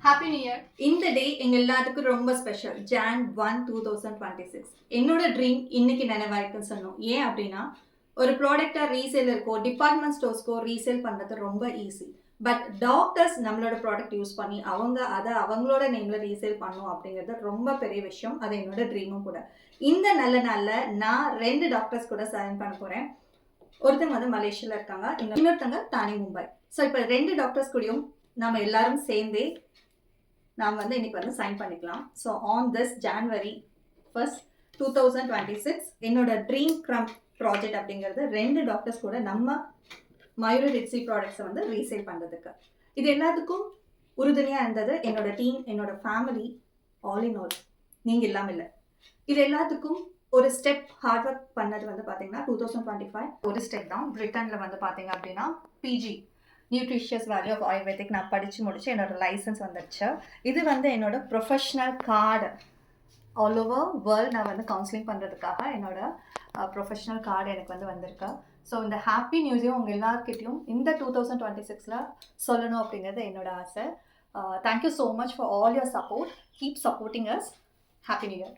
Happy new year. இந்த டே எங்க எல்லாத்துக்கும் ரொம்ப ஸ்பெஷல். Jan 1, 2026 என்னோட ட்ரீம் இன்னைக்கு நினைவாயிருக்குன்னு சொன்னோம். ஏன் அப்படின்னா ஒரு ப்ராடக்டா ரீசேலருக்கோ டிபார்ட்மெண்ட் ஸ்டோர்ஸ்க்கோ ரீசேல் பண்ணுறது ரொம்ப ஈஸி. பட் டாக்டர்ஸ் நம்மளோட ப்ராடக்ட் யூஸ் பண்ணி அவங்க அதை அவங்களோட நேம்ல ரீசேல் பண்ணும் அப்படிங்கிறது ரொம்ப பெரிய விஷயம். அது என்னோட ட்ரீமும் கூட. இந்த நல்ல நாளில் நான் 2 டாக்டர்ஸ் கூட சைன் பண்ண போகிறேன். ஒருத்தங்க வந்து மலேசியாவில் இருக்காங்க, இன்னொருத்தங்க தானே மும்பை. ஸோ இப்போ 2 டாக்டர்ஸ் கூடயும் நம்ம எல்லாரும் சேர்ந்தே நாம் வந்து இன்னைக்கு வந்து சைன் பண்ணிக்கலாம். So on this January 1st 2026 என்னோட ட்ரீம் க்ரம் ப்ராஜெக்ட் அப்படிங்கிறது 2 டாக்டர்ஸ் கூட நம்ம மயூரி ரிட்ஸி ப்ராடக்ட்ஸை வந்து ரீசேல் பண்ணுறதுக்கு. இது எல்லாத்துக்கும் உறுதுணையாக இருந்தது என்னோட டீம், என்னோட ஃபேமிலி, ஆல் இன் ஆல். நீங்கள் இல்லாமல் இல்லை. இது எல்லாத்துக்கும் ஒரு ஸ்டெப் ஹார்ட் ஒர்க் பண்ணது வந்து பார்த்தீங்கன்னா 2025 ஒரு ஸ்டெப் தான். பிரிட்டனில் வந்து பார்த்தீங்க அப்படின்னா PG nutritious value of ayurvedic நான் படித்து முடிச்சு என்னோட லைசன்ஸ் வந்துடுச்சு. இது வந்து என்னோட professional card. All over world நான் வந்து கவுன்சிலிங் பண்ணுறதுக்காக என்னோட ப்ரொஃபஷ்னல் கார்டு எனக்கு வந்து வந்திருக்கு. ஸோ இந்த ஹாப்பி நியூஸையும் உங்கள் எல்லாருக்கிட்டையும் இந்த 2026 சொல்லணும் அப்படிங்கிறது என்னோட ஆசை. Thank you so much for all your support. Keep supporting us. Happy new year.